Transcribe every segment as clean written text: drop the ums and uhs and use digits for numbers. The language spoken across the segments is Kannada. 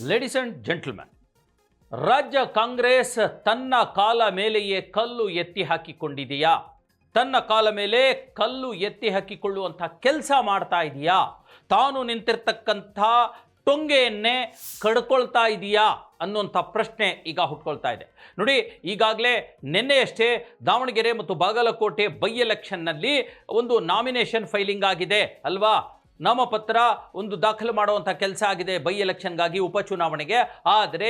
ಲೇಡೀಸ್ ಅಂಡ್ ಜೆಂಟಲ್ಮನ್, ರಾಜ್ಯ ಕಾಂಗ್ರೆಸ್ ತನ್ನ ಕಾಲ ಮೇಲೆಯೇ ಕಲ್ಲು ಎತ್ತಿ ಹಾಕಿಕೊಂಡಿದೆಯಾ? ತನ್ನ ಕಾಲ ಮೇಲೆ ಕಲ್ಲು ಎತ್ತಿ ಹಾಕಿಕೊಳ್ಳುವಂಥ ಕೆಲಸ ಮಾಡ್ತಾ ಇದೆಯಾ? ತಾನು ನಿಂತಿರ್ತಕ್ಕಂಥ ಟೊಂಗೆಯನ್ನೇ ಕಡ್ಕೊಳ್ತಾ ಇದೆಯಾ ಅನ್ನುವಂಥ ಪ್ರಶ್ನೆ ಈಗ ಹುಟ್ಕೊಳ್ತಾ ಇದೆ. ನೋಡಿ, ಈಗಾಗಲೇ ನಿನ್ನೆಯಷ್ಟೇ ದಾವಣಗೆರೆ ಮತ್ತು ಬಾಗಲಕೋಟೆ ಬೈ ಎಲೆಕ್ಷನ್ನಲ್ಲಿ ಒಂದು ನಾಮಿನೇಷನ್ ಫೈಲಿಂಗ್ ಆಗಿದೆ ಅಲ್ವಾ? ನಾಮಪತ್ರ ಒಂದು ದಾಖಲು ಮಾಡುವಂಥ ಕೆಲಸ ಆಗಿದೆ ಬೈ ಎಲೆಕ್ಷನ್ಗಾಗಿ, ಉಪಚುನಾವಣೆಗೆ. ಆದರೆ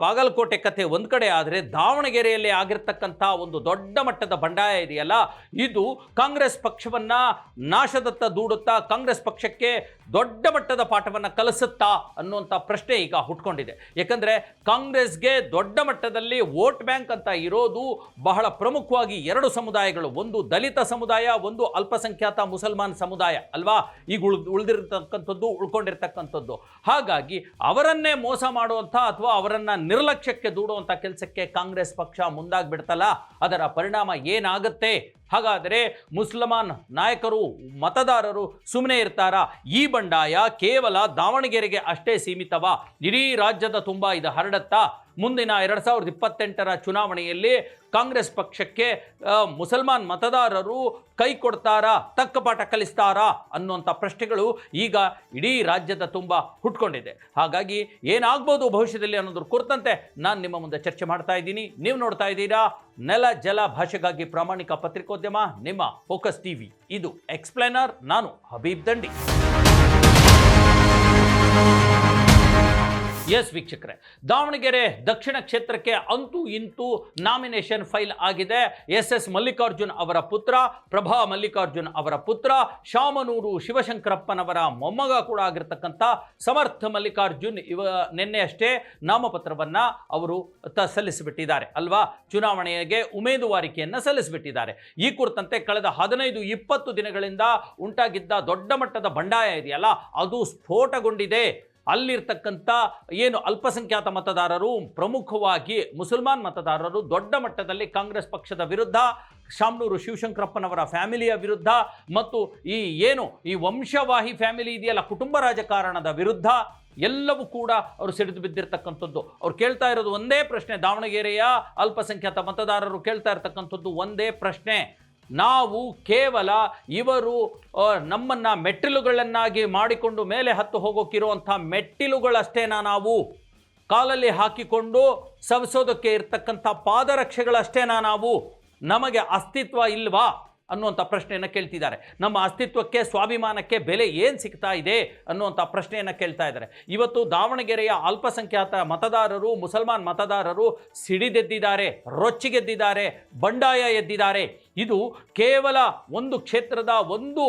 ಬಾಗಲಕೋಟೆ ಕಥೆ ಒಂದು ಕಡೆ ಆದರೆ, ದಾವಣಗೆರೆಯಲ್ಲಿ ಆಗಿರ್ತಕ್ಕಂಥ ಒಂದು ದೊಡ್ಡ ಮಟ್ಟದ ಬಂಡಾಯ ಇದೆಯಲ್ಲ, ಇದು ಕಾಂಗ್ರೆಸ್ ಪಕ್ಷವನ್ನು ನಾಶದತ್ತ ದೂಡುತ್ತಾ, ಕಾಂಗ್ರೆಸ್ ಪಕ್ಷಕ್ಕೆ ದೊಡ್ಡ ಮಟ್ಟದ ಪಾಠವನ್ನು ಕಲಿಸುತ್ತಾ ಅನ್ನುವಂಥ ಪ್ರಶ್ನೆ ಈಗ ಹುಟ್ಕೊಂಡಿದೆ. ಯಾಕಂದರೆ ಕಾಂಗ್ರೆಸ್ಗೆ ದೊಡ್ಡ ಮಟ್ಟದಲ್ಲಿ ವೋಟ್ ಬ್ಯಾಂಕ್ ಅಂತ ಇರೋದು ಬಹಳ ಪ್ರಮುಖವಾಗಿ ಎರಡು ಸಮುದಾಯಗಳು, ಒಂದು ದಲಿತ ಸಮುದಾಯ, ಒಂದು ಅಲ್ಪಸಂಖ್ಯಾತ ಮುಸಲ್ಮಾನ್ ಸಮುದಾಯ ಅಲ್ವಾ? ಈಗ ಉಳ್ಕೊಂಡಿರ್ತಕ್ಕಂಥದ್ದು. ಹಾಗಾಗಿ ಅವರನ್ನೇ ಮೋಸ ಮಾಡುವಂಥ ಅಥವಾ ಅವರನ್ನು ನಿರ್ಲಕ್ಷ್ಯಕ್ಕೆ ದೂಡುವಂಥ ಕೆಲಸಕ್ಕೆ ಕಾಂಗ್ರೆಸ್ ಪಕ್ಷ ಮುಂದಾಗ್ಬಿಡ್ತಲ್ಲ, ಅದರ ಪರಿಣಾಮ ಏನಾಗುತ್ತೆ? ಹಾಗಾದರೆ ಮುಸಲ್ಮಾನ್ ನಾಯಕರು, ಮತದಾರರು ಸುಮ್ಮನೆ ಇರ್ತಾರಾ? ಈ ಬಂಡಾಯ ಕೇವಲ ದಾವಣಗೆರೆಗೆ ಅಷ್ಟೇ ಸೀಮಿತವಾ? ಇಡೀ ರಾಜ್ಯದ ತುಂಬ ಇದು ಹರಡತ್ತಾ? ಮುಂದಿನ 2028ರ ಚುನಾವಣೆಯಲ್ಲಿ ಕಾಂಗ್ರೆಸ್ ಪಕ್ಷಕ್ಕೆ ಮುಸಲ್ಮಾನ್ ಮತದಾರರು ಕೈ ಕೊಡ್ತಾರಾ, ತಕ್ಕ ಪಾಠ ಕಲಿಸ್ತಾರಾ ಅನ್ನುವಂಥ ಪ್ರಶ್ನೆಗಳು ಈಗ ಇಡೀ ರಾಜ್ಯದ ತುಂಬ ಹುಟ್ಕೊಂಡಿದೆ. ಹಾಗಾಗಿ ಏನಾಗ್ಬೋದು ಭವಿಷ್ಯದಲ್ಲಿ ಅನ್ನೋದ್ರ ಕುರಿತಂತೆ ನಾನು ನಿಮ್ಮ ಮುಂದೆ ಚರ್ಚೆ ಮಾಡ್ತಾ ಇದ್ದೀನಿ. ನೀವು ನೋಡ್ತಾ ಇದ್ದೀರಾ ನೆಲ ಜಲ ಭಾಷೆಗಾಗಿ ಪ್ರಾಮಾಣಿಕ ಪತ್ರಿಕೋದ್ಯಮ, ನಿಮ್ಮ ಫೋಕಸ್ ಟಿವಿ. ಇದು ಎಕ್ಸ್ಪ್ಲೇನರ್, ನಾನು ಹಬೀಬ್ ದಂಡಿ. ಎಸ್ ವೀಕ್ಷಕರೇ, ದಾವಣಗೆರೆ ದಕ್ಷಿಣ ಕ್ಷೇತ್ರಕ್ಕೆ ಅಂತೂ ಇಂತೂ ನಾಮಿನೇಷನ್ ಫೈಲ್ ಆಗಿದೆ. ಎಸ್ ಮಲ್ಲಿಕಾರ್ಜುನ್ ಅವರ ಪುತ್ರ, ಪ್ರಭಾ ಮಲ್ಲಿಕಾರ್ಜುನ್ ಅವರ ಪುತ್ರ, ಶಾಮನೂರು ಶಿವಶಂಕರಪ್ಪನವರ ಮೊಮ್ಮಗ ಕೂಡ ಆಗಿರ್ತಕ್ಕಂಥ ಸಮರ್ಥ ಮಲ್ಲಿಕಾರ್ಜುನ್ ನಿನ್ನೆಯಷ್ಟೇ ನಾಮಪತ್ರವನ್ನು ಅವರು ಸಲ್ಲಿಸಿಬಿಟ್ಟಿದ್ದಾರೆ ಅಲ್ವಾ? ಚುನಾವಣೆಗೆ ಉಮೇದುವಾರಿಕೆಯನ್ನು ಸಲ್ಲಿಸಿಬಿಟ್ಟಿದ್ದಾರೆ. ಈ ಕುರಿತಂತೆ ಕಳೆದ 15-20 ದಿನಗಳಿಂದ ಉಂಟಾಗಿದ್ದ ದೊಡ್ಡ ಮಟ್ಟದ ಬಂಡಾಯ ಇದೆಯಲ್ಲ, ಅದು ಸ್ಫೋಟಗೊಂಡಿದೆ. ಅಲ್ಲಿರ್ತಕ್ಕಂಥ ಏನು ಅಲ್ಪಸಂಖ್ಯಾತ ಮತದಾರರು, ಪ್ರಮುಖವಾಗಿ ಮುಸಲ್ಮಾನ್ ಮತದಾರರು ದೊಡ್ಡ ಮಟ್ಟದಲ್ಲಿ ಕಾಂಗ್ರೆಸ್ ಪಕ್ಷದ ವಿರುದ್ಧ, ಶಾಮನೂರು ಶಿವಶಂಕರಪ್ಪನವರ ಫ್ಯಾಮಿಲಿಯ ವಿರುದ್ಧ ಮತ್ತು ಈ ವಂಶವಾಹಿ ಫ್ಯಾಮಿಲಿ ಇದೆಯಲ್ಲ, ಕುಟುಂಬ ರಾಜಕಾರಣದ ವಿರುದ್ಧ ಎಲ್ಲವೂ ಕೂಡ ಅವರು ಸಿಡಿದು ಬಿದ್ದಿರ್ತಕ್ಕಂಥದ್ದು. ಅವ್ರು ಕೇಳ್ತಾ ಇರೋದು ಒಂದೇ ಪ್ರಶ್ನೆ, ದಾವಣಗೆರೆಯ ಅಲ್ಪಸಂಖ್ಯಾತ ಮತದಾರರು ಕೇಳ್ತಾ ಇರ್ತಕ್ಕಂಥದ್ದು ಒಂದೇ ಪ್ರಶ್ನೆ: ನಾವು ಕೇವಲ ಇವರು ನಮ್ಮನ್ನು ಮೆಟ್ಟಿಲುಗಳನ್ನಾಗಿ ಮಾಡಿಕೊಂಡು ಮೇಲೆ ಹತ್ತು ಹೋಗೋಕ್ಕಿರುವಂಥ ಮೆಟ್ಟಿಲುಗಳಷ್ಟೇನಾ, ನಾವು ಕಾಲಲ್ಲಿ ಹಾಕಿಕೊಂಡು ಸವಿಸೋದಕ್ಕೆ ಇರ್ತಕ್ಕಂಥ ಪಾದರಕ್ಷೆಗಳಷ್ಟೇನಾ, ನಾವು ನಮಗೆ ಅಸ್ತಿತ್ವ ಇಲ್ವಾ ಅನ್ನುವಂಥ ಪ್ರಶ್ನೆಯನ್ನು ಕೇಳ್ತಿದ್ದಾರೆ. ನಮ್ಮ ಅಸ್ತಿತ್ವಕ್ಕೆ, ಸ್ವಾಭಿಮಾನಕ್ಕೆ ಬೆಲೆ ಏನು ಸಿಗ್ತಾ ಇದೆ ಅನ್ನುವಂಥ ಪ್ರಶ್ನೆಯನ್ನು ಕೇಳ್ತಾ ಇದ್ದಾರೆ. ಇವತ್ತು ದಾವಣಗೆರೆಯ ಅಲ್ಪಸಂಖ್ಯಾತ ಮತದಾರರು, ಮುಸಲ್ಮಾನ್ ಮತದಾರರು ಸಿಡಿದೆದ್ದಿದ್ದಾರೆ, ರೊಚ್ಚಿಗೆದ್ದಿದ್ದಾರೆ, ಬಂಡಾಯ ಎದ್ದಿದ್ದಾರೆ. ಇದು ಕೇವಲ ಒಂದು ಕ್ಷೇತ್ರದ ಒಂದು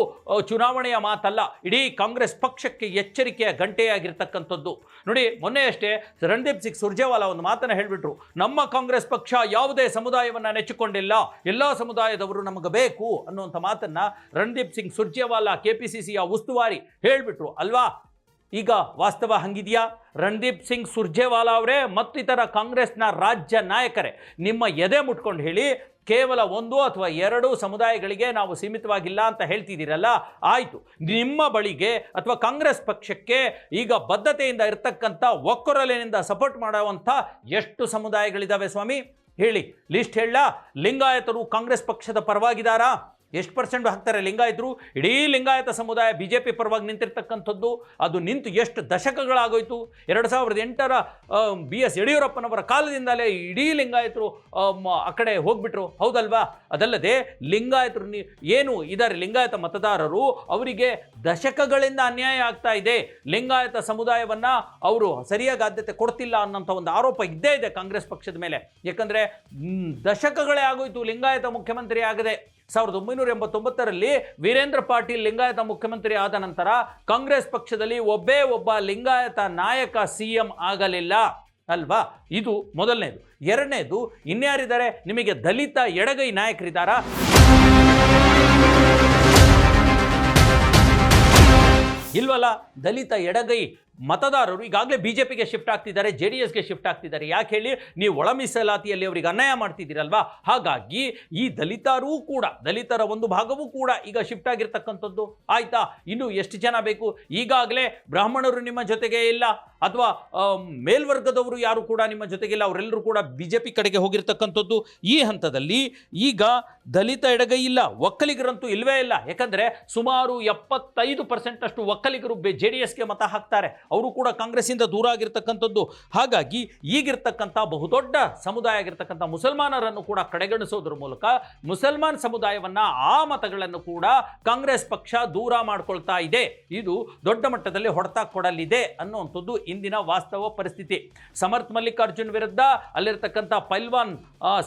ಚುನಾವಣೆಯ ಮಾತಲ್ಲ, ಇಡೀ ಕಾಂಗ್ರೆಸ್ ಪಕ್ಷಕ್ಕೆ ಎಚ್ಚರಿಕೆಯ ಗಂಟೆಯಾಗಿರ್ತಕ್ಕಂಥದ್ದು. ನೋಡಿ, ಮೊನ್ನೆಯಷ್ಟೇ ರಣದೀಪ್ ಸಿಂಗ್ ಸುರ್ಜೇವಾಲಾ ಒಂದು ಮಾತನ್ನು ಹೇಳಿಬಿಟ್ರು: ನಮ್ಮ ಕಾಂಗ್ರೆಸ್ ಪಕ್ಷ ಯಾವುದೇ ಸಮುದಾಯವನ್ನು ನೆಚ್ಚಿಕೊಂಡಿಲ್ಲ, ಎಲ್ಲ ಸಮುದಾಯದವರು ನಮಗೆ ಬೇಕು ಅನ್ನುವಂಥ ಮಾತನ್ನ ರಣದೀಪ್ ಸಿಂಗ್ ಸುರ್ಜೇವಾಲಾ, ಕೆಪಿಸಿಸಿಯ ಉಸ್ತುವಾರಿ, ಹೇಳಿಬಿಟ್ರು ಅಲ್ವಾ? ಈಗ ವಾಸ್ತವ ಹಂಗಿದೆಯಾ? ರಣದೀಪ್ ಸಿಂಗ್ ಸುರ್ಜೇವಾಲಾ ಅವರೇ ಮತ್ತಿತರ ಕಾಂಗ್ರೆಸ್ನ ರಾಜ್ಯ ನಾಯಕರೇ, ನಿಮ್ಮ ಎದೆ ಮುಟ್ಕೊಂಡು ಹೇಳಿ, ಕೇವಲ 1 ಅಥವಾ 2 ಸಮುದಾಯಗಳಿಗೆ ನಾವು ಸೀಮಿತವಾಗಿಲ್ಲ ಅಂತ ಹೇಳ್ತಿದ್ದೀರಲ್ಲ, ಆಯಿತು, ನಿಮ್ಮ ಬಳಿಗೆ ಅಥವಾ ಕಾಂಗ್ರೆಸ್ ಪಕ್ಷಕ್ಕೆ ಈಗ ಬದ್ಧತೆಯಿಂದ ಇರ್ತಕ್ಕಂಥ, ಒಕ್ಕೊರಲಿನಿಂದ ಸಪೋರ್ಟ್ ಮಾಡುವಂಥ ಎಷ್ಟು ಸಮುದಾಯಗಳಿದ್ದಾವೆ ಸ್ವಾಮಿ? ಹೇಳಿ, ಲಿಸ್ಟ್ ಹೇಳ. ಲಿಂಗಾಯತರು ಕಾಂಗ್ರೆಸ್ ಪಕ್ಷದ ಪರವಾಗಿದ್ದಾರಾ? ಎಷ್ಟು % ಹಾಕ್ತಾರೆ ಲಿಂಗಾಯತರು? ಇಡೀ ಲಿಂಗಾಯತ ಸಮುದಾಯ BJP ಪರವಾಗಿ ನಿಂತಿರ್ತಕ್ಕಂಥದ್ದು. ಅದು ನಿಂತು ಎಷ್ಟು ದಶಕಗಳಾಗೋಯ್ತು. 2008ರ BS ಯಡಿಯೂರಪ್ಪನವರ ಕಾಲದಿಂದಲೇ ಇಡೀ ಲಿಂಗಾಯತರು ಆ ಕಡೆ ಹೋಗ್ಬಿಟ್ರು, ಹೌದಲ್ವಾ? ಅದಲ್ಲದೆ ಲಿಂಗಾಯತರು ಏನು ಇದ್ದಾರೆ, ಲಿಂಗಾಯತ ಮತದಾರರು, ಅವರಿಗೆ ದಶಕಗಳಿಂದ ಅನ್ಯಾಯ ಆಗ್ತಾ ಇದೆ. ಲಿಂಗಾಯತ ಸಮುದಾಯವನ್ನು ಅವರು ಸರಿಯಾಗಿ ಆದ್ಯತೆ ಕೊಡ್ತಿಲ್ಲ ಅನ್ನೋಂಥ ಒಂದು ಆರೋಪ ಇದ್ದೇ ಇದೆ ಕಾಂಗ್ರೆಸ್ ಪಕ್ಷದ ಮೇಲೆ. ಯಾಕಂದರೆ ದಶಕಗಳೇ ಆಗೋಯ್ತು ಲಿಂಗಾಯತ ಮುಖ್ಯಮಂತ್ರಿ ಆಗದೆ. 1989ರಲ್ಲಿ ವೀರೇಂದ್ರ ಪಾಟೀಲ್ ಲಿಂಗಾಯತ ಮುಖ್ಯಮಂತ್ರಿ ಆದ ನಂತರ ಕಾಂಗ್ರೆಸ್ ಪಕ್ಷದಲ್ಲಿ ಒಬ್ಬ ಲಿಂಗಾಯತ ನಾಯಕ CM ಆಗಲಿಲ್ಲ ಅಲ್ವಾ? ಇದು ಮೊದಲನೇದು. ಎರಡನೇದು, ಇನ್ಯಾರಿದ್ದಾರೆ ನಿಮಗೆ? ದಲಿತ ಎಡಗೈ ನಾಯಕರಿದ್ದಾರಾ? ಇಲ್ವಲ್ಲ. ದಲಿತ ಎಡಗೈ ಮತದಾರರು ಈಗಾಗಲೇ ಬಿಜೆಪಿಗೆ ಶಿಫ್ಟ್ ಆಗ್ತಿದ್ದಾರೆ, JDSಗೆ ಶಿಫ್ಟ್ ಆಗ್ತಿದ್ದಾರೆ. ಯಾಕೆ ಹೇಳಿ, ನೀವು ಒಳ ಮೀಸಲಾತಿಯಲ್ಲಿ ಅವರಿಗೆ ಅನ್ಯಾಯ ಮಾಡ್ತಿದ್ದೀರಲ್ವಾ. ಹಾಗಾಗಿ ಈ ದಲಿತರ ಒಂದು ಭಾಗವೂ ಕೂಡ ಈಗ ಶಿಫ್ಟ್ ಆಗಿರ್ತಕ್ಕಂಥದ್ದು. ಆಯ್ತಾ, ಇನ್ನು ಎಷ್ಟು ಜನ ಬೇಕು? ಈಗಾಗಲೇ ಬ್ರಾಹ್ಮಣರು ನಿಮ್ಮ ಜೊತೆಗೆ ಇಲ್ಲ, ಅಥವಾ ಮೇಲ್ವರ್ಗದವರು ಯಾರು ಕೂಡ ನಿಮ್ಮ ಜೊತೆಗಿಲ್ಲ, ಅವರೆಲ್ಲರೂ ಕೂಡ ಬಿಜೆಪಿ ಕಡೆಗೆ ಹೋಗಿರ್ತಕ್ಕಂಥದ್ದು. ಈ ಹಂತದಲ್ಲಿ ಈಗ ದಲಿತ ಎಡಗೈ ಇಲ್ಲ, ಒಕ್ಕಲಿಗರಂತೂ ಇಲ್ವೇ ಇಲ್ಲ. ಯಾಕಂದ್ರೆ ಸುಮಾರು 75% ಅಷ್ಟು ಒಕ್ಕಲಿಗರು JDSಗೆ ಮತ ಹಾಕ್ತಾರೆ, ಅವರು ಕೂಡ ಕಾಂಗ್ರೆಸ್ಸಿಂದ ದೂರ ಆಗಿರ್ತಕ್ಕಂಥದ್ದು. ಹಾಗಾಗಿ ಈಗಿರ್ತಕ್ಕಂಥ ಬಹುದೊಡ್ಡ ಸಮುದಾಯ ಆಗಿರ್ತಕ್ಕಂಥ ಮುಸಲ್ಮಾನರನ್ನು ಕೂಡ ಕಡೆಗಣಿಸೋದ್ರ ಮೂಲಕ ಮುಸಲ್ಮಾನ್ ಸಮುದಾಯವನ್ನ, ಆ ಮತಗಳನ್ನು ಕೂಡ ಕಾಂಗ್ರೆಸ್ ಪಕ್ಷ ದೂರ ಮಾಡ್ಕೊಳ್ತಾ ಇದೆ. ಇದು ದೊಡ್ಡ ಮಟ್ಟದಲ್ಲಿ ಹೊಡೆತ ಕೊಡಲಿದೆ ಅನ್ನುವಂಥದ್ದು ಇಂದಿನ ವಾಸ್ತವ ಪರಿಸ್ಥಿತಿ. ಸಮರ್ಥ್ ಮಲ್ಲಿಕಾರ್ಜುನ್ ವಿರುದ್ಧ ಅಲ್ಲಿರ್ತಕ್ಕಂಥ ಪೈಲ್ವಾನ್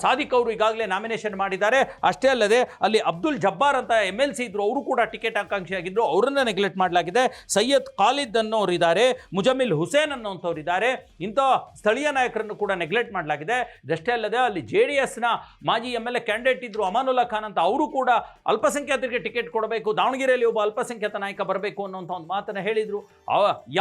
ಸಾದಿಕ್ ಅವರು ಈಗಾಗಲೇ ನಾಮಿನೇಷನ್ ಮಾಡಿದ್ದಾರೆ. ಅಷ್ಟೇ ಅಲ್ಲದೆ ಅಲ್ಲಿ ಅಬ್ದುಲ್ ಜಬ್ಬಾರ್ ಅಂತ MLC ಇದ್ರು, ಅವರು ಕೂಡ ಟಿಕೆಟ್ ಆಕಾಂಕ್ಷಿಯಾಗಿದ್ರು, ಅವರನ್ನ ನೆಗ್ಲೆಕ್ಟ್ ಮಾಡಲಾಗಿದೆ. ಸೈಯದ್ ಖಾಲಿದ್ ಅನ್ನೋರು ಇದ್ದಾರೆ, ಮುಜಮಿಲ್ ಹುಸೇನ್ ಅನ್ನೋಂಥವ್ರು ಇದ್ದಾರೆ. ಇಂಥ ಸ್ಥಳೀಯ ನಾಯಕರನ್ನು ಕೂಡ ನೆಗ್ಲೆಕ್ಟ್ ಮಾಡಲಾಗಿದೆ. ಇದಷ್ಟೇ ಅಲ್ಲದೆ ಅಲ್ಲಿ JDSನ ಮಾಜಿ MLA ಕ್ಯಾಂಡಿಡೇಟ್ ಇದ್ರು ಅಮಾನುಲ್ಲಾ ಖಾನ್ ಅಂತ, ಅವರು ಕೂಡ ಅಲ್ಪಸಂಖ್ಯಾತರಿಗೆ ಟಿಕೆಟ್ ಕೊಡಬೇಕು, ದಾವಣಗೆರೆಯಲ್ಲಿ ಒಬ್ಬ ಅಲ್ಪಸಂಖ್ಯಾತ ನಾಯಕ ಬರಬೇಕು ಅನ್ನೋಂಥ ಒಂದು ಮಾತನ್ನು ಹೇಳಿದ್ರು.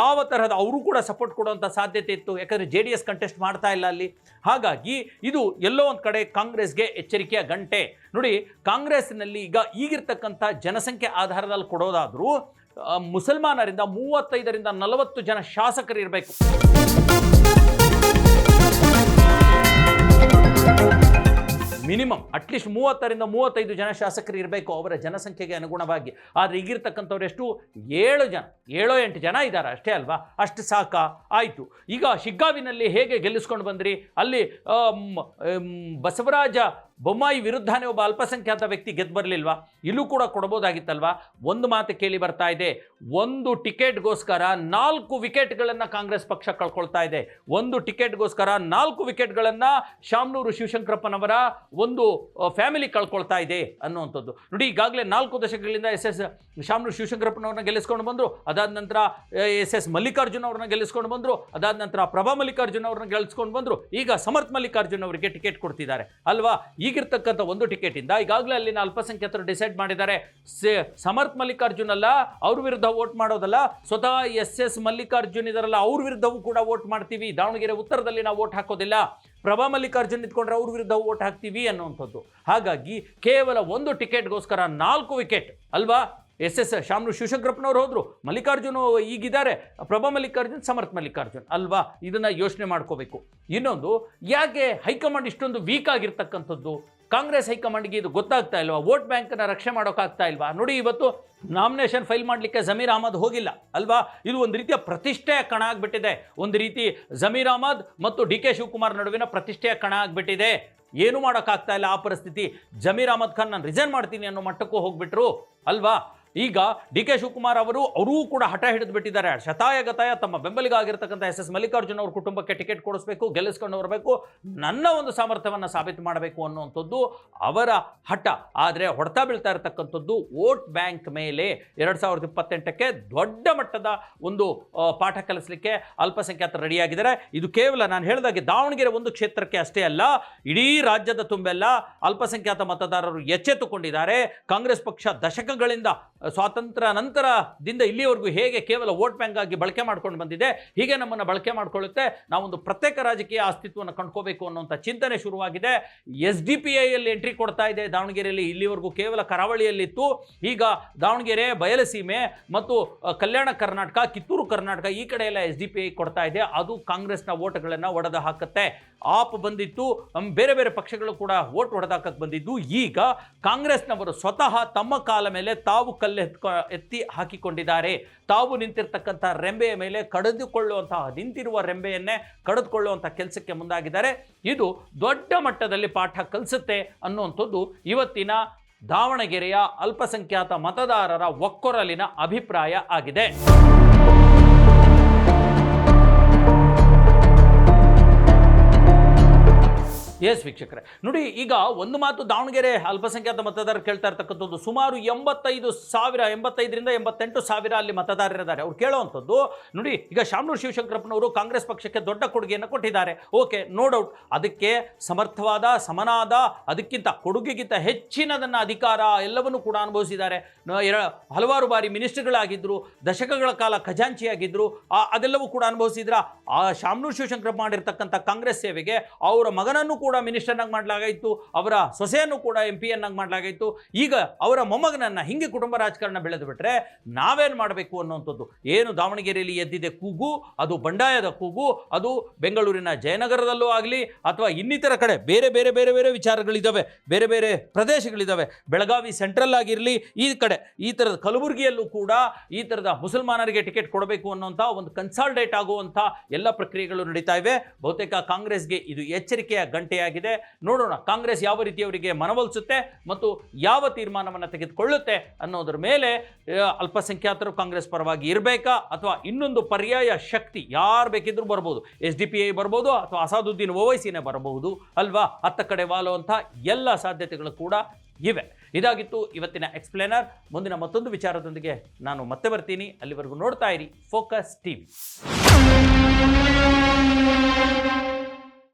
ಯಾವ ತರಹದ ಅವರು ಕೂಡ ಸಪೋರ್ಟ್ ಕೊಡುವಂಥ ಸಾಧ್ಯತೆ ಇತ್ತು, ಯಾಕಂದರೆ JDS ಕಂಟೆಸ್ಟ್ ಮಾಡ್ತಾ ಇಲ್ಲ ಅಲ್ಲಿ. ಹಾಗಾಗಿ ಇದು ಎಲ್ಲೋ ಒಂದು ಕಡೆ ಕಾಂಗ್ರೆಸ್ಗೆ ಎಚ್ಚರಿಕೆಯ ಗಂಟೆ. ನೋಡಿ, ಕಾಂಗ್ರೆಸ್ನಲ್ಲಿ ಈಗಿರ್ತಕ್ಕಂಥ ಜನಸಂಖ್ಯೆ ಆಧಾರದಲ್ಲಿ ಕೊಡೋದಾದರೂ ಮುಸಲ್ಮಾನರಿಂದ 35ರಿಂದ 40 ಜನ ಶಾಸಕರು ಇರಬೇಕು. ಮಿನಿಮಮ್ ಅಟ್ಲೀಸ್ಟ್ 30ರಿಂದ 35 ಜನ ಶಾಸಕರು ಇರಬೇಕು ಅವರ ಜನಸಂಖ್ಯೆಗೆ ಅನುಗುಣವಾಗಿ. ಆದರೆ ಈಗಿರ್ತಕ್ಕಂಥವ್ರು ಎಷ್ಟು? 7-8 ಜನ ಇದ್ದಾರೆ ಅಷ್ಟೇ ಅಲ್ವಾ? ಅಷ್ಟು ಸಾಕ? ಆಯಿತು. ಈಗ ಶಿಗ್ಗಾವಿನಲ್ಲಿ ಹೇಗೆ ಗೆಲ್ಲಿಸ್ಕೊಂಡು ಬಂದ್ರಿ? ಅಲ್ಲಿ ಬಸವರಾಜ ಬೊಮ್ಮಾಯಿ ವಿರುದ್ಧನೇ ಒಬ್ಬ ಅಲ್ಪಸಂಖ್ಯಾತ ವ್ಯಕ್ತಿ ಗೆದ್ದು ಬರಲಿಲ್ವಾ? ಇಲ್ಲೂ ಕೂಡ ಕೊಡಬಹುದಾಗಿತ್ತಲ್ವಾ? ಒಂದು ಮಾತು ಕೇಳಿ ಬರ್ತಾ ಇದೆ, ಒಂದು ಟಿಕೆಟ್ಗೋಸ್ಕರ 4 ವಿಕೆಟ್ಗಳನ್ನು ಕಾಂಗ್ರೆಸ್ ಪಕ್ಷ ಕಳ್ಕೊಳ್ತಾ ಇದೆ. ಒಂದು ಟಿಕೆಟ್ಗೋಸ್ಕರ 4 ವಿಕೆಟ್ಗಳನ್ನು ಶಾಮನೂರು ಶಿವಶಂಕರಪ್ಪನವರ ಒಂದು ಫ್ಯಾಮಿಲಿ ಕಳ್ಕೊಳ್ತಾ ಇದೆ ಅನ್ನುವಂಥದ್ದು. ನೋಡಿ, ಈಗಾಗಲೇ 4 ದಶಕಗಳಿಂದ ಶಾಮನೂರು ಶಿವಶಂಕರಪ್ಪನವ್ರನ್ನ ಗೆಲ್ಲಿಸ್ಕೊಂಡು ಬಂದರು, ಅದಾದ ನಂತರ ಮಲ್ಲಿಕಾರ್ಜುನ್ ಅವ್ರನ್ನ ಗೆಲ್ಲಿಸ್ಕೊಂಡು ಬಂದರು, ಅದಾದ ನಂತರ ಪ್ರಭಾ ಮಲ್ಲಿಕಾರ್ಜುನ್ ಅವ್ರನ್ನ ಗೆಲ್ಲಿಸ್ಕೊಂಡು ಬಂದರು. ಈಗ ಸಮರ್ಥ್ ಮಲ್ಲಿಕಾರ್ಜುನ್ ಅವರಿಗೆ ಟಿಕೆಟ್ ಕೊಡ್ತಿದ್ದಾರೆ ಅಲ್ವಾ? ಈಗಿರ್ತಕ್ಕಂಥ ಒಂದು ಟಿಕೆಟ್ ಇಂದ ಈಗಾಗಲೇ ಅಲ್ಲಿನ ಅಲ್ಪಸಂಖ್ಯಾತರು ಡಿಸೈಡ್ ಮಾಡಿದ್ದಾರೆ, ಸಮರ್ಥ್ ಮಲ್ಲಿಕಾರ್ಜುನ್ ಅಲ್ಲ ಅವ್ರ ವಿರುದ್ಧ ವೋಟ್ ಮಾಡೋದಲ್ಲ, ಸ್ವತಃ ಮಲ್ಲಿಕಾರ್ಜುನ್ ಇದರಲ್ಲ, ಅವ್ರ ವಿರುದ್ಧವೂ ಕೂಡ ವೋಟ್ ಮಾಡ್ತೀವಿ. ದಾವಣಗೆರೆ ಉತ್ತರದಲ್ಲಿ ನಾವು ವೋಟ್ ಹಾಕೋದಿಲ್ಲ, ಪ್ರಭಾ ಮಲ್ಲಿಕಾರ್ಜುನ್ ಇದ್ಕೊಂಡ್ರೆ ಅವ್ರ ವಿರುದ್ಧ ವೋಟ್ ಹಾಕ್ತೀವಿ ಅನ್ನುವಂಥದ್ದು. ಹಾಗಾಗಿ ಕೇವಲ ಒಂದು ಟಿಕೆಟ್ಗೋಸ್ಕರ 4 ವಿಕೆಟ್ ಅಲ್ವಾ? ಶಾಮನೂರು ಶಿವಶಂಕರಪ್ಪನವ್ರು ಹೋದ್ರು, ಮಲ್ಲಿಕಾರ್ಜುನ್ ಈಗಿದ್ದಾರೆ, ಪ್ರಭಾ ಮಲ್ಲಿಕಾರ್ಜುನ್, ಸಮರ್ಥ್ ಮಲ್ಲಿಕಾರ್ಜುನ್ ಅಲ್ವಾ? ಇದನ್ನ ಯೋಚನೆ ಮಾಡ್ಕೋಬೇಕು. ಇನ್ನೊಂದು, ಯಾಕೆ ಹೈಕಮಾಂಡ್ ಇಷ್ಟೊಂದು ವೀಕ್ ಆಗಿರ್ತಕ್ಕಂಥದ್ದು? ಕಾಂಗ್ರೆಸ್ ಹೈಕಮಾಂಡ್ಗೆ ಇದು ಗೊತ್ತಾಗ್ತಾ ಇಲ್ವಾ? ವೋಟ್ ಬ್ಯಾಂಕನ್ನು ರಕ್ಷಣೆ ಮಾಡೋಕ್ಕಾಗ್ತಾ ಇಲ್ವಾ? ನೋಡಿ, ಇವತ್ತು ನಾಮಿನೇಷನ್ ಫೈಲ್ ಮಾಡಲಿಕ್ಕೆ ಜಮೀರ್ ಅಹಮದ್ ಹೋಗಿಲ್ಲ ಅಲ್ವಾ? ಇದು ಒಂದು ರೀತಿಯ ಪ್ರತಿಷ್ಠೆಯ ಕಣ ಆಗಿಬಿಟ್ಟಿದೆ. ಒಂದು ರೀತಿ ಜಮೀರ್ ಅಹಮದ್ ಮತ್ತು DK ಶಿವಕುಮಾರ್ ನಡುವಿನ ಪ್ರತಿಷ್ಠೆಯ ಕಣ ಆಗಿಬಿಟ್ಟಿದೆ. ಏನು ಮಾಡೋಕ್ಕಾಗ್ತಾ ಇಲ್ಲ ಆ ಪರಿಸ್ಥಿತಿ. ಜಮೀರ್ ಅಹಮದ್ ಖಾನ್ ನಾನು ರಿಸೈನ್ ಮಾಡ್ತೀನಿ ಅನ್ನೋ ಮಟ್ಟಕ್ಕೂ ಹೋಗ್ಬಿಟ್ರು ಅಲ್ವಾ? ಈಗ DK ಶಿವಕುಮಾರ್ ಅವರೂ ಕೂಡ ಹಠ ಹಿಡಿದು ಬಿಟ್ಟಿದ್ದಾರೆ. ಶತಾಯಗತಾಯ ತಮ್ಮ ಬೆಂಬಲಿಗ ಆಗಿರ್ತಕ್ಕಂಥ ಮಲ್ಲಿಕಾರ್ಜುನ್ ಅವ್ರ ಕುಟುಂಬಕ್ಕೆ ಟಿಕೆಟ್ ಕೊಡಿಸ್ಬೇಕು, ಗೆಲ್ಲಿಸ್ಕೊಂಡು ಬರಬೇಕು, ನನ್ನ ಒಂದು ಸಾಮರ್ಥ್ಯವನ್ನು ಸಾಬೀತು ಮಾಡಬೇಕು ಅನ್ನುವಂಥದ್ದು ಅವರ ಹಠ. ಆದರೆ ಹೊಡೆತ ಬೀಳ್ತಾ ಇರತಕ್ಕಂಥದ್ದು ವೋಟ್ ಬ್ಯಾಂಕ್ ಮೇಲೆ. 2028ಕ್ಕೆ ದೊಡ್ಡ ಮಟ್ಟದ ಒಂದು ಪಾಠ ಕಲಿಸಲಿಕ್ಕೆ ಅಲ್ಪಸಂಖ್ಯಾತರು ರೆಡಿಯಾಗಿದ್ದಾರೆ. ಇದು ಕೇವಲ ನಾನು ಹೇಳಿದಾಗೆ ದಾವಣಗೆರೆ ಒಂದು ಕ್ಷೇತ್ರಕ್ಕೆ ಅಷ್ಟೇ ಅಲ್ಲ, ಇಡೀ ರಾಜ್ಯದ ತುಂಬೆಲ್ಲ ಅಲ್ಪಸಂಖ್ಯಾತ ಮತದಾರರು ಎಚ್ಚೆತ್ತುಕೊಂಡಿದ್ದಾರೆ. ಕಾಂಗ್ರೆಸ್ ಪಕ್ಷ ದಶಕಗಳಿಂದ, ಸ್ವಾತಂತ್ರ್ಯ ನಂತರದಿಂದ ಇಲ್ಲಿವರೆಗೂ ಹೇಗೆ ಕೇವಲ ವೋಟ್ ಬ್ಯಾಂಕ್ ಆಗಿ ಬಳಕೆ ಮಾಡ್ಕೊಂಡು ಬಂದಿದೆ, ಹೀಗೆ ನಮ್ಮನ್ನು ಬಳಕೆ ಮಾಡ್ಕೊಳ್ಳುತ್ತೆ. ನಾವೊಂದು ಪ್ರತ್ಯೇಕ ರಾಜಕೀಯ ಅಸ್ತಿತ್ವವನ್ನು ಕಂಡ್ಕೋಬೇಕು ಅನ್ನುವಂಥ ಚಿಂತನೆ ಶುರುವಾಗಿದೆ. SDPIಯಲ್ಲಿ ಎಂಟ್ರಿ ಕೊಡ್ತಾ ಇದೆ ದಾವಣಗೆರೆಯಲ್ಲಿ. ಇಲ್ಲಿವರೆಗೂ ಕೇವಲ ಕರಾವಳಿಯಲ್ಲಿತ್ತು, ಈಗ ದಾವಣಗೆರೆ, ಬಯಲಸೀಮೆ ಮತ್ತು ಕಲ್ಯಾಣ ಕರ್ನಾಟಕ, ಕಿತ್ತೂರು ಕರ್ನಾಟಕ ಈ ಕಡೆ ಎಲ್ಲ SDPI ಕೊಡ್ತಾ ಇದೆ. ಅದು ಕಾಂಗ್ರೆಸ್ನ ಓಟ್ಗಳನ್ನು ಒಡೆದು ಹಾಕುತ್ತೆ. ಆಪ್ ಬಂದಿತ್ತು, ಬೇರೆ ಬೇರೆ ಪಕ್ಷಗಳು ಕೂಡ ವೋಟ್ ಹೊಡೆದಾಕಕ್ಕೆ ಬಂದಿದ್ದು. ಈಗ ಕಾಂಗ್ರೆಸ್ನವರು ಸ್ವತಃ ತಮ್ಮ ಕಾಲ ಮೇಲೆ ತಾವು ಎತ್ತಿ ಹಾಕಿಕೊಂಡಿದ್ದಾರೆ. ತಾವು ನಿಂತಿರ್ತಕ್ಕಂಥ ರೆಂಬೆಯ ಮೇಲೆ ನಿಂತಿರುವ ರೆಂಬೆಯನ್ನೇ ಕಡಿದುಕೊಳ್ಳುವಂಥ ಕೆಲಸಕ್ಕೆ ಮುಂದಾಗಿದ್ದಾರೆ. ಇದು ದೊಡ್ಡ ಮಟ್ಟದಲ್ಲಿ ಪಾಠ ಕಲಿಸುತ್ತೆ ಅನ್ನುವಂಥದ್ದು ಇವತ್ತಿನ ದಾವಣಗೆರೆಯ ಅಲ್ಪಸಂಖ್ಯಾತ ಮತದಾರರ ಒಕ್ಕೊರಲಿನ ಅಭಿಪ್ರಾಯ ಆಗಿದೆ. ಎಸ್ ವೀಕ್ಷಕರೇ, ನೋಡಿ ಈಗ ಒಂದು ಮಾತು ದಾವಣಗೆರೆ ಅಲ್ಪಸಂಖ್ಯಾತ ಮತದಾರರು ಕೇಳ್ತಾ ಇರ್ತಕ್ಕಂಥದ್ದು, ಸುಮಾರು 85,000 88,000 ಅಲ್ಲಿ ಮತದಾರರಿದ್ದಾರೆ. ಅವ್ರು ಕೇಳುವಂಥದ್ದು ನೋಡಿ, ಈಗ ಶಾಮನೂರು ಶಿವಶಂಕರಪ್ಪನವರು ಕಾಂಗ್ರೆಸ್ ಪಕ್ಷಕ್ಕೆ ದೊಡ್ಡ ಕೊಡುಗೆಯನ್ನು ಕೊಟ್ಟಿದ್ದಾರೆ, ಓಕೆ, ನೋ ಡೌಟ್. ಅದಕ್ಕೆ ಸಮರ್ಥವಾದ, ಸಮನಾದ, ಅದಕ್ಕಿಂತ ಕೊಡುಗೆಗಿಂತ ಹೆಚ್ಚಿನದನ್ನು ಅಧಿಕಾರ ಎಲ್ಲವನ್ನೂ ಕೂಡ ಅನುಭವಿಸಿದ್ದಾರೆ. ಹಲವಾರು ಬಾರಿ ಮಿನಿಸ್ಟರ್ಗಳಾಗಿದ್ದರು, ದಶಕಗಳ ಕಾಲ ಖಜಾಂಚಿಯಾಗಿದ್ದರು, ಅದೆಲ್ಲವೂ ಕೂಡ ಅನುಭವಿಸಿದ್ರ. ಆ ಶಾಮನೂರು ಶಿವಶಂಕರಪ್ಪ ಮಾಡಿರ್ತಕ್ಕಂಥ ಕಾಂಗ್ರೆಸ್ ಸೇವೆಗೆ ಅವರ ಮಗನನ್ನು ಕೂಡ ಮಿನಿಸ್ಟರ್ನಾಗಿ ಮಾಡಲಾಗಾಯಿತು, ಅವರ ಸೊಸೆಯನ್ನು ಕೂಡ MP ಯನ್ನಾಗಿ ಮಾಡಲಾಗಾಯಿತು. ಈಗ ಅವರ ಮೊಮ್ಮಗನನ್ನು ಹಿಂಗೆ ಕುಟುಂಬ ರಾಜಕಾರಣ ಬೆಳೆದು ಬಿಟ್ರೆ ನಾವೇನು ಮಾಡಬೇಕು ಅನ್ನುವಂಥದ್ದು. ಏನು ದಾವಣಗೆರೆಯಲ್ಲಿ ಎದ್ದಿದೆ ಕೂಗು, ಅದು ಬಂಡಾಯದ ಕೂಗು, ಅದು ಬೆಂಗಳೂರಿನ ಜಯನಗರದಲ್ಲೂ ಆಗಲಿ ಅಥವಾ ಇನ್ನಿತರ ಕಡೆ ಬೇರೆ ಬೇರೆ ಬೇರೆ ಬೇರೆ ವಿಚಾರಗಳಿದ್ದಾವೆ, ಬೇರೆ ಬೇರೆ ಪ್ರದೇಶಗಳಿದ್ದಾವೆ. ಬೆಳಗಾವಿ ಸೆಂಟ್ರಲ್ ಆಗಿರಲಿ, ಈ ಕಡೆ ಈ ಥರದ ಕಲಬುರಗಿಯಲ್ಲೂ ಕೂಡ ಈ ಥರದ ಮುಸಲ್ಮಾನರಿಗೆ ಟಿಕೆಟ್ ಕೊಡಬೇಕು ಅನ್ನೋಂಥ ಒಂದು ಕನ್ಸಾಲ್ಟೇಟ್ ಆಗುವಂಥ ಎಲ್ಲ ಪ್ರಕ್ರಿಯೆಗಳು ನಡೀತಾ ಇವೆ. ಬಹುತೇಕ ಕಾಂಗ್ರೆಸ್ಗೆ ಇದು ಎಚ್ಚರಿಕೆಯ ಗಂಟೆಯಾಗಿದೆ. ನೋಡೋಣ ಕಾಂಗ್ರೆಸ್ ಯಾವ ರೀತಿ ಅವರಿಗೆ ಮನವೊಲಿಸುತ್ತೆ ಮತ್ತು ಯಾವ ತೀರ್ಮಾನವನ್ನು ತೆಗೆದುಕೊಳ್ಳುತ್ತೆ ಅನ್ನೋದ್ರ ಮೇಲೆ ಅಲ್ಪಸಂಖ್ಯಾತರು ಕಾಂಗ್ರೆಸ್ ಪರವಾಗಿ ಇರಬೇಕಾ ಅಥವಾ ಇನ್ನೊಂದು ಪರ್ಯಾಯ ಶಕ್ತಿ ಯಾರು ಬೇಕಿದ್ರೂ ಬರ್ಬೋದು, SDPI ಬರ್ಬೋದು ಅಥವಾ ಅಸಾದುದ್ದೀನ್ ಓವೈಸಿನೇ ಬರಬಹುದು ಅಲ್ವಾ, ಅತ್ತ ಕಡೆ ವಾಲುವಂಥ ಎಲ್ಲ ಸಾಧ್ಯತೆಗಳು ಕೂಡ ಇವೆ. ಇದಾಗಿತ್ತು ಇವತ್ತಿನ ಎಕ್ಸ್ಪ್ಲೇನರ್. ಮುಂದಿನ ಮತ್ತೊಂದು ವಿಚಾರದೊಂದಿಗೆ ನಾನು ಮತ್ತೆ ಬರ್ತೀನಿ. ಅಲ್ಲಿವರೆಗೂ ನೋಡ್ತಾ ಇರಿ ಫೋಕಸ್ TV.